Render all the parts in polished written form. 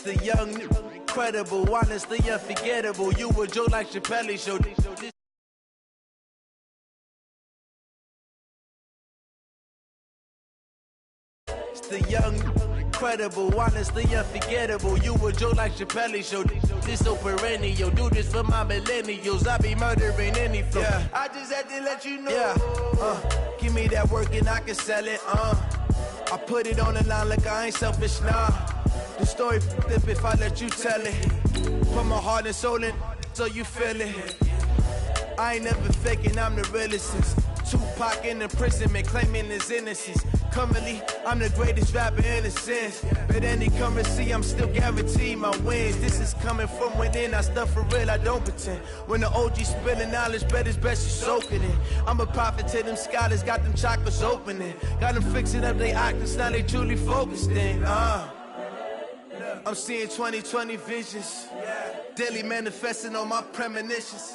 The young, incredible, honestly unforgettable. You a joke like Chappelle Show. It's the young, incredible, honestly unforgettable. You a joke like Chappelle Show. This so perennial. Do this for my millennials. I be murdering any flow. Yeah. I just had to let you know. Yeah. Give me that work and I can sell it. I put it on the line like I ain't selfish, nah. The story flip if I let you tell it. Put my heart and soul in so you feel it. I ain't never faking, I'm the realest since Tupac in imprisonment, claiming his innocence. Currently, I'm the greatest rapper in a sense. But any currency, I'm still guaranteed my wins. This is coming from within, I stuff for real, I don't pretend. When the OG spilling knowledge, bet it's best you soak it in. I'm a prophet to them scholars, got them chakras opening. Got them fixing up they octaves, now they truly focused in. I'm seeing 2020 visions. Daily manifesting on my premonitions.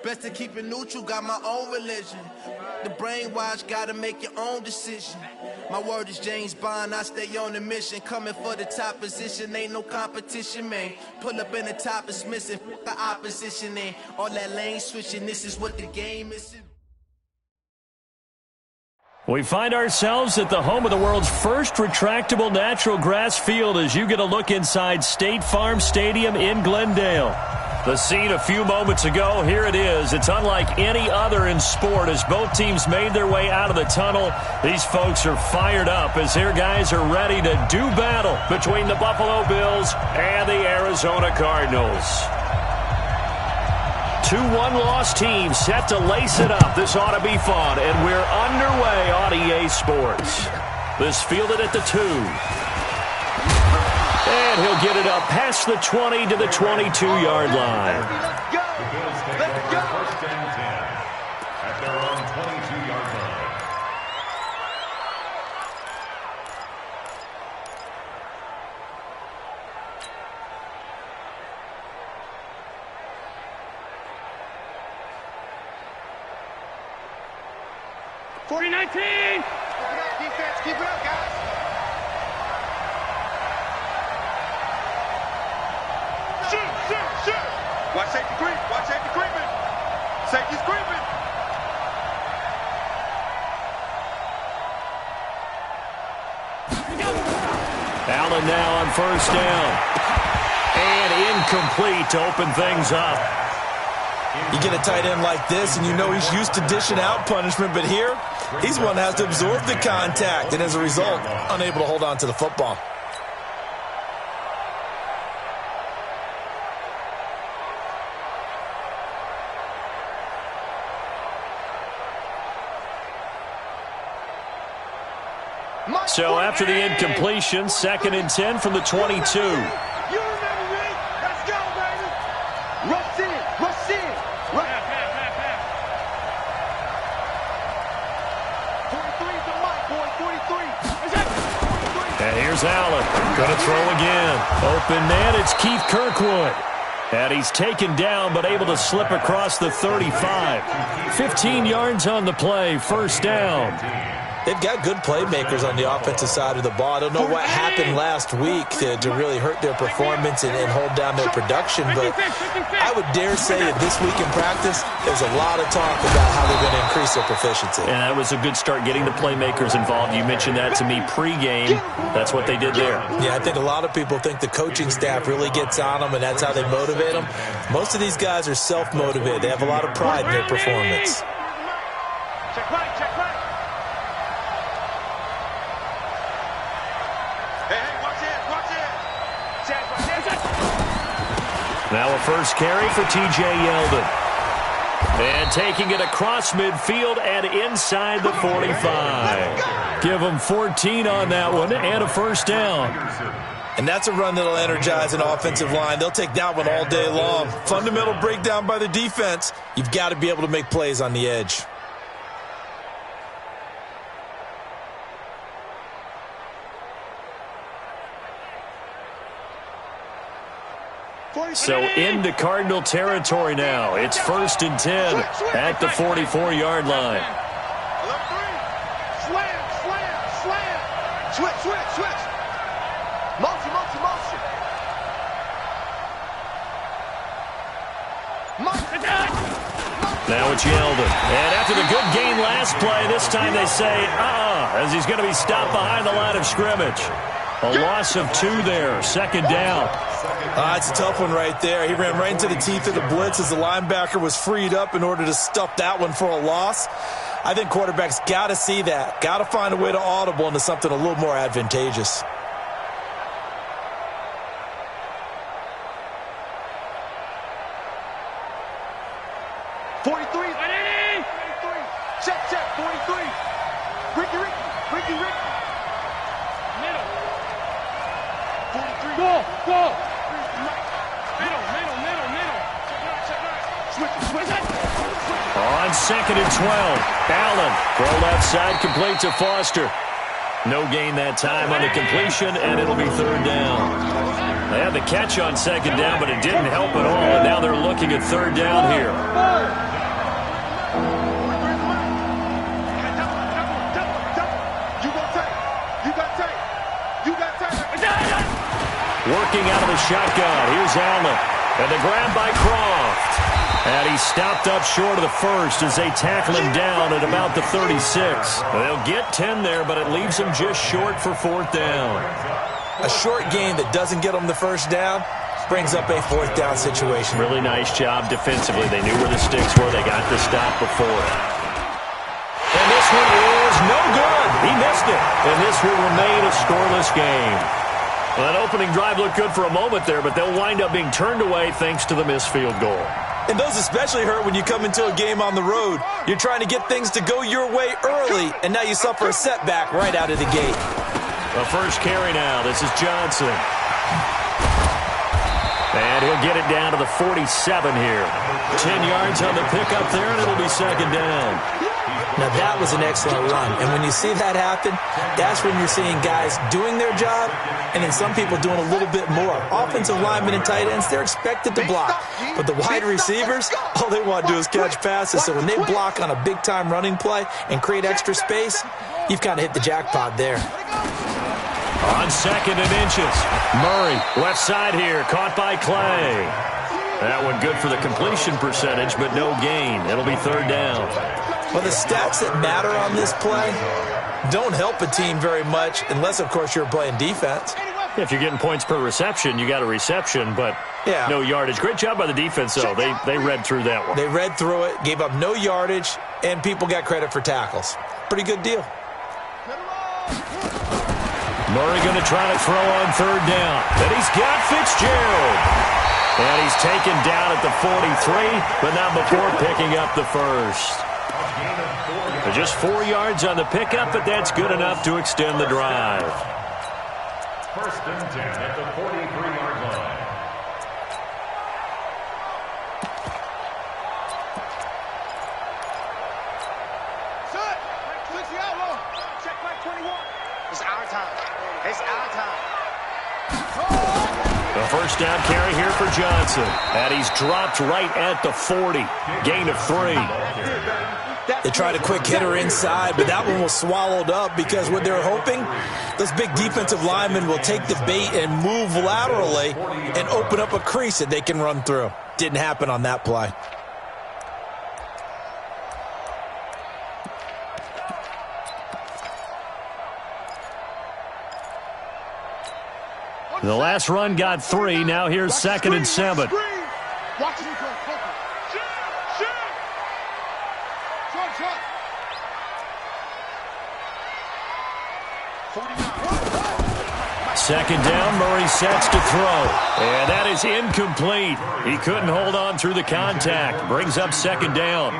Best to keep it neutral, got my own religion. The brainwash, gotta make your own decision. My word is James Bond, I stay on the mission. Coming for the top position, ain't no competition, man. Pull up in the top, it's missing, the opposition ain't. All that lane switching, this is what the game is. We find ourselves at the home of the world's first retractable natural grass field as you get a look inside State Farm Stadium in Glendale. The scene a few moments ago, here it is. It's unlike any other in sport as both teams made their way out of the tunnel. These folks are fired up as their guys are ready to do battle between the Buffalo Bills and the Arizona Cardinals. 2 one-loss teams set to lace it up. This ought to be fun, and we're underway on EA Sports. This fielded at the 2. And he'll get it up past the 20 to the 22-yard line. Let's go! Let's go! First and 10 at their own 22-yard line. Defense, keep it up, guys. Shoot. Watch safety creep. Watch safety creeping. Safety's creeping. Allen now on first down. And incomplete to open things up. You get a tight end like this, and you know he's used to dishing out punishment, but here, he's one that has to absorb the contact, and as a result, unable to hold on to the football. So after the incompletion, 2nd and 10 from the 22. You remember me? Let's go, baby. Rush in. Rush. 43's the mic, boy. 43. And here's Allen. Going to throw again. Open man, it's Keith Kirkwood. And he's taken down but able to slip across the 35. 15 yards on the play, first down. They've got good playmakers on the offensive side of the ball. I don't know what happened last week to really hurt their performance and hold down their production, but I would dare say that this week in practice, there's a lot of talk about how they're going to increase their proficiency. And that was a good start getting the playmakers involved. You mentioned that to me pregame. That's what they did there. Yeah, I think a lot of people think the coaching staff really gets on them, and that's how they motivate them. Most of these guys are self-motivated. They have a lot of pride in their performance. Check right. Now a first carry for T.J. Yeldon. And taking it across midfield and inside the 45. Give them 14 on that one and a first down. And that's a run that'll energize an offensive line. They'll take that one all day long. Fundamental breakdown by the defense. You've got to be able to make plays on the edge. So into Cardinal territory now. It's 1st and 10 at the 44-yard line. Slam. Switch. Motion. Now it's Yeldon. And after the good game last play, this time they say, as he's going to be stopped behind the line of scrimmage. A loss of 2 there, 2nd down. It's a tough one right there. He ran right into the teeth of the blitz as the linebacker was freed up in order to stuff that one for a loss. I think quarterbacks got to see that. Got to find a way to audible into something a little more advantageous. Check, 43. Ricky. Middle. 43. Go. Middle. Switch it. On 2nd and 12. Allen, throw left side, complete to Foster. No gain that time on the completion, and it'll be 3rd down. They had the catch on 2nd down, but it didn't help at all, and now they're looking at 3rd down here. Working out of the shotgun. Here's Allen. And the grab by Croft. And he's stopped up short of the first as they tackle him down at about the 36. They'll get 10 there, but it leaves them just short for 4th down. A short gain that doesn't get them the 1st down brings up a 4th down situation. Really nice job defensively. They knew where the sticks were. They got the stop before it. And this one is no good. He missed it. And this will remain a scoreless game. Well, that opening drive looked good for a moment there, but they'll wind up being turned away thanks to the missed field goal. And those especially hurt when you come into a game on the road. You're trying to get things to go your way early, and now you suffer a setback right out of the gate. The first carry now. This is Johnson. And he'll get it down to the 47 here. 10 yards on the pickup there, and it'll be 2nd down. Now, that was an excellent run. And when you see that happen, that's when you're seeing guys doing their job and then some people doing a little bit more. Offensive linemen and tight ends, they're expected to block. But the wide receivers, all they want to do is catch passes. So when they block on a big-time running play and create extra space, you've kind of hit the jackpot there. On 2nd and inches. Murray, left side here, caught by Clay. That one good for the completion percentage, but no gain. It'll be 3rd down. Well, the stats that matter on this play don't help a team very much unless, of course, you're playing defense. If you're getting points per reception, you got a reception, but no yardage. Great job by the defense, though. They read through that one. They read through it, gave up no yardage, and people got credit for tackles. Pretty good deal. Murray going to try to throw on 3rd down. And he's got Fitzgerald. And he's taken down at the 43, but not before picking up the first. Just 4 yards on the pickup, but that's good enough to extend the drive. 1st and 10 at the 43-yard line. Check back 21. It's our time. The 1st down carry here for Johnson. And he's dropped right at the 40. Gain of 3. They tried a quick hitter inside, but that one was swallowed up because what they're hoping, those big defensive linemen will take the bait and move laterally and open up a crease that they can run through. Didn't happen on that play. The last run got 3. Now here's 2nd and 7. Watch it. Second down, Murray sets to throw. And that is incomplete. He couldn't hold on through the contact. Brings up 2nd down.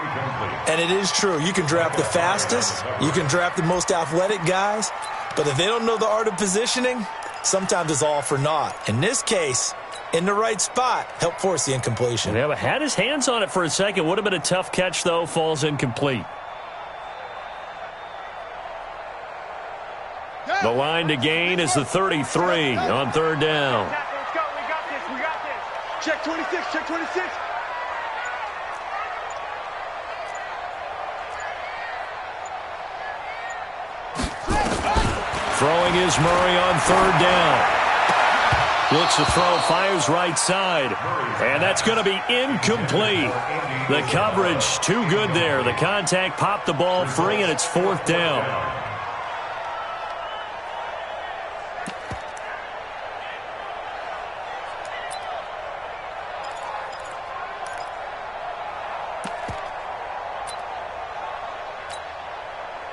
And it is true. You can draft the fastest. You can draft the most athletic guys. But if they don't know the art of positioning, sometimes it's all for naught. In this case, in the right spot, helped force the incompletion. Yeah, but had his hands on it for a second. Would have been a tough catch, though. Falls incomplete. The line to gain is the 33 on 3rd down. Let's go. We got this. Check 26. Throwing is Murray on 3rd down. Looks to throw, fires right side. And that's going to be incomplete. The coverage too good there. The contact popped the ball free, and it's 4th down.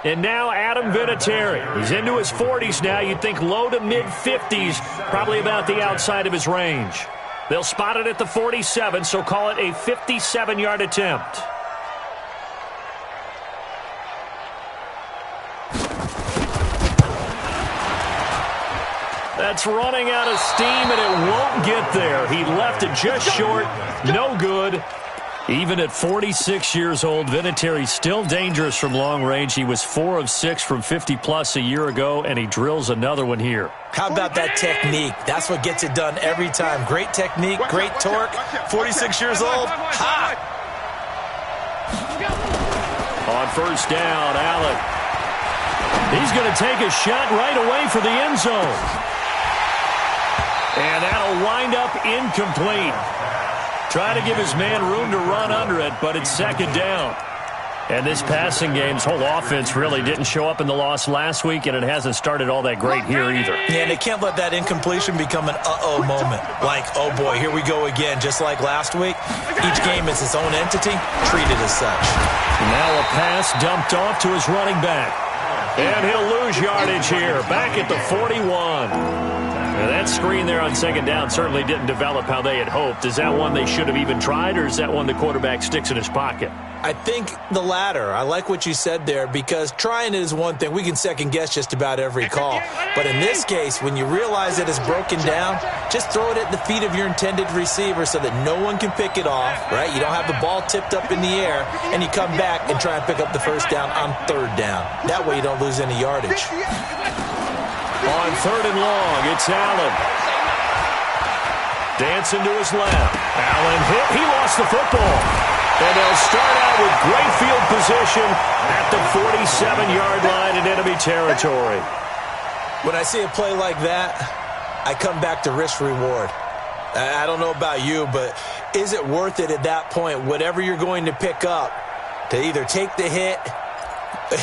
And now Adam Vinatieri. He's into his 40s now. You'd think low to mid-50s, probably about the outside of his range. They'll spot it at the 47, so call it a 57-yard attempt. That's running out of steam, and it won't get there. He left it just short. No good. Even at 46 years old, Vinatieri's still dangerous from long range. He was 4 of 6 from 50-plus a year ago, and he drills another one here. How about that technique? That's what gets it done every time. Great technique, great torque. 46 years old. Ha! On first down, Allen. He's going to take a shot right away for the end zone. And that'll wind up incomplete. Try to give his man room to run under it, but it's 2nd down. And this passing game's whole offense really didn't show up in the loss last week, and it hasn't started all that great here either. Yeah, and they can't let that incompletion become an uh-oh moment. Like, oh boy, here we go again, just like last week. Each game is its own entity, treated as such. Now a pass dumped off to his running back. And he'll lose yardage here, back at the 41. Now that screen there on 2nd down certainly didn't develop how they had hoped. Is that one they should have even tried, or is that one the quarterback sticks in his pocket? I think the latter. I like what you said there, because trying it is one thing. We can second-guess just about every call. But in this case, when you realize it is broken down, just throw it at the feet of your intended receiver so that no one can pick it off, right? You don't have the ball tipped up in the air, and you come back and try and pick up the first down on 3rd down. That way you don't lose any yardage. On 3rd and long, it's Allen. Dancing to his left. Allen hit. He lost the football. And they'll start out with great field position at the 47-yard line in enemy territory. When I see a play like that, I come back to risk-reward. I don't know about you, but is it worth it at that point, whatever you're going to pick up, to either take the hit,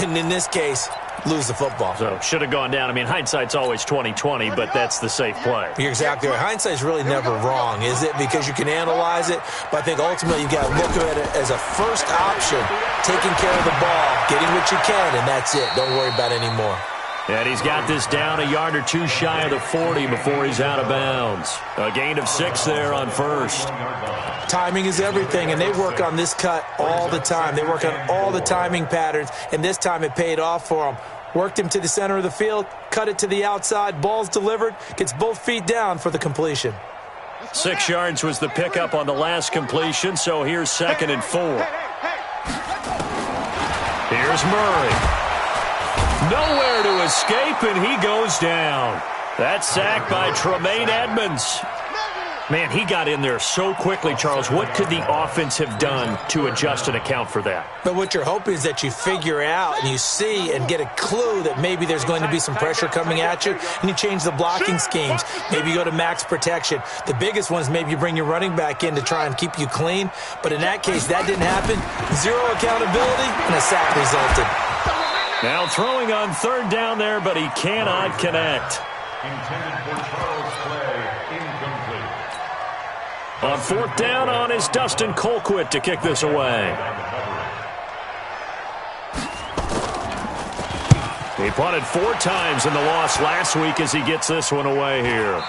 and in this case, lose the football? So should have gone down. I mean, hindsight's always 20/20, but that's the safe play. You're exactly right. Hindsight's really never wrong, is it? Because you can analyze it, but I think ultimately you got to look at it as a first option, taking care of the ball, getting what you can, and that's it. Don't worry about any more. And he's got this down a yard or two shy of the 40 before he's out of bounds. A gain of 6 there on first. Timing is everything, and they work on this cut all the time. They work on all the timing patterns, and this time it paid off for them. Worked him to the center of the field, cut it to the outside, ball's delivered, gets both feet down for the completion. 6 yards was the pickup on the last completion, so here's 2nd and 4. Here's Murray. Nowhere to escape, and he goes down. That's sacked by Tremaine Edmonds. Man, he got in there so quickly, Charles. What could the offense have done to adjust and account for that? But what you're hoping is that you figure out and you see and get a clue that maybe there's going to be some pressure coming at you, and you change the blocking schemes. Maybe you go to max protection. The biggest one is maybe you bring your running back in to try and keep you clean. But in that case, that didn't happen. 0 accountability, and a sack resulted. Now throwing on 3rd down there, but he cannot connect. Intended for Charles Clay, incomplete. On 4th down on is Dustin Colquitt to kick this away. He punted 4 times in the loss last week as he gets this one away here.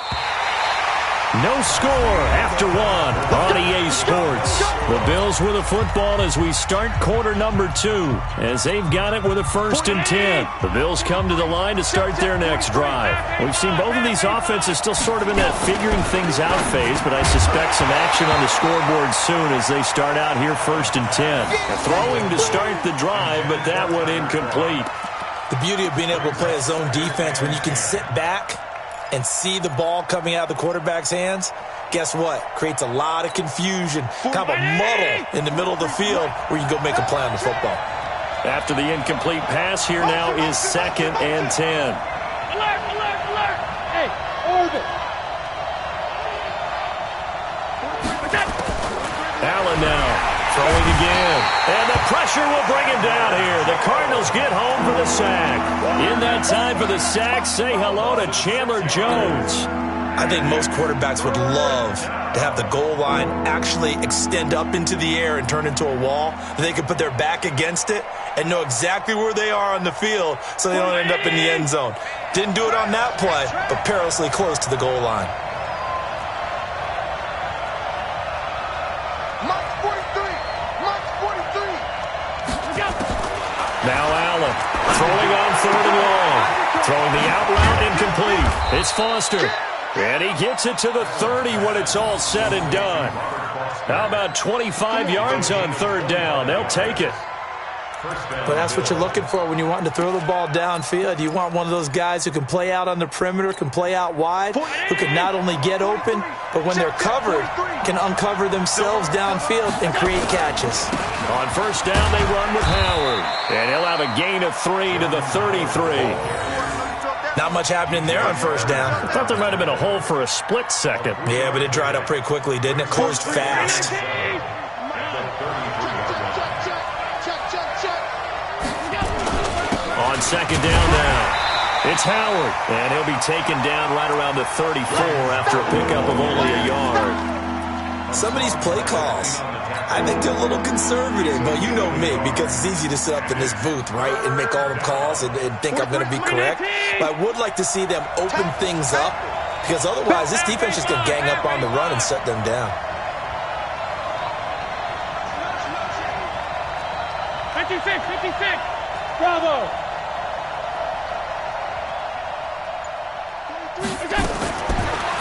No score after 1 on EA Sports. The Bills with a football as we start quarter number 2, as they've got it with a 1st and 10. The Bills come to the line to start their next drive. We've seen both of these offenses still sort of in that figuring things out phase, but I suspect some action on the scoreboard soon as they start out here 1st and 10. Throwing to start the drive, but that one incomplete. The beauty of being able to play a zone defense when you can sit back and see the ball coming out of the quarterback's hands, guess what? Creates a lot of confusion, kind of a muddle in the middle of the field where you can go make a play on the football. After the incomplete pass, here now is 2nd and 10. Alert, alert, alert! Hey, hold it! Throwing again. And the pressure will bring him down here. The Cardinals get home for the sack. In that time for the sack, say hello to Chandler Jones. I think most quarterbacks would love to have the goal line actually extend up into the air and turn into a wall. They can put their back against it and know exactly where they are on the field so they don't end up in the end zone. Didn't do it on that play, but perilously close to the goal line. Now Allen throwing on 3rd and long. Throwing the out route incomplete. It's Foster. And he gets it to the 30 when it's all said and done. How about 25 yards on 3rd down? They'll take it. But that's what you're looking for when you're wanting to throw the ball downfield. You want one of those guys who can play out on the perimeter, can play out wide, who can not only get open, but when they're covered, can uncover themselves downfield and create catches. On 1st down, they run with Howard. And he'll have a gain of 3 to the 33. Not much happening there on 1st down. I thought there might have been a hole for a split second. Yeah, but it dried up pretty quickly, didn't it? Closed fast. On 2nd down now, it's Howard. And he'll be taken down right around the 34 after a pickup of only a yard. Some of these play calls, I think they're a little conservative, but you know me, because it's easy to sit up in this booth, right, and make all the calls and think I'm going to be correct. But I would like to see them open things up, because otherwise this defense is going to gang up on the run and shut them down. 56, bravo.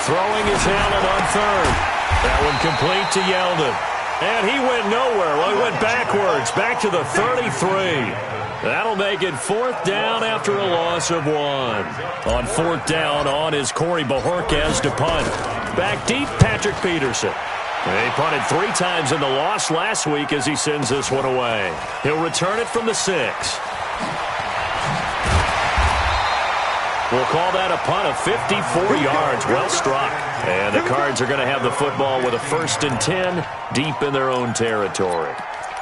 Throwing is Allen on 3rd. That one complete to Yeldon. And he went nowhere. Well, he went backwards, back to the 33. That'll make it 4th down after a loss of 1. On 4th down, on is Corey Bojorquez to punt. Back deep, Patrick Peterson. He punted 3 times in the loss last week as he sends this one away. He'll return it from the 6. We'll call that a punt of 54 yards. Well struck. And the Cards are going to have the football with a 1st and 10 deep in their own territory.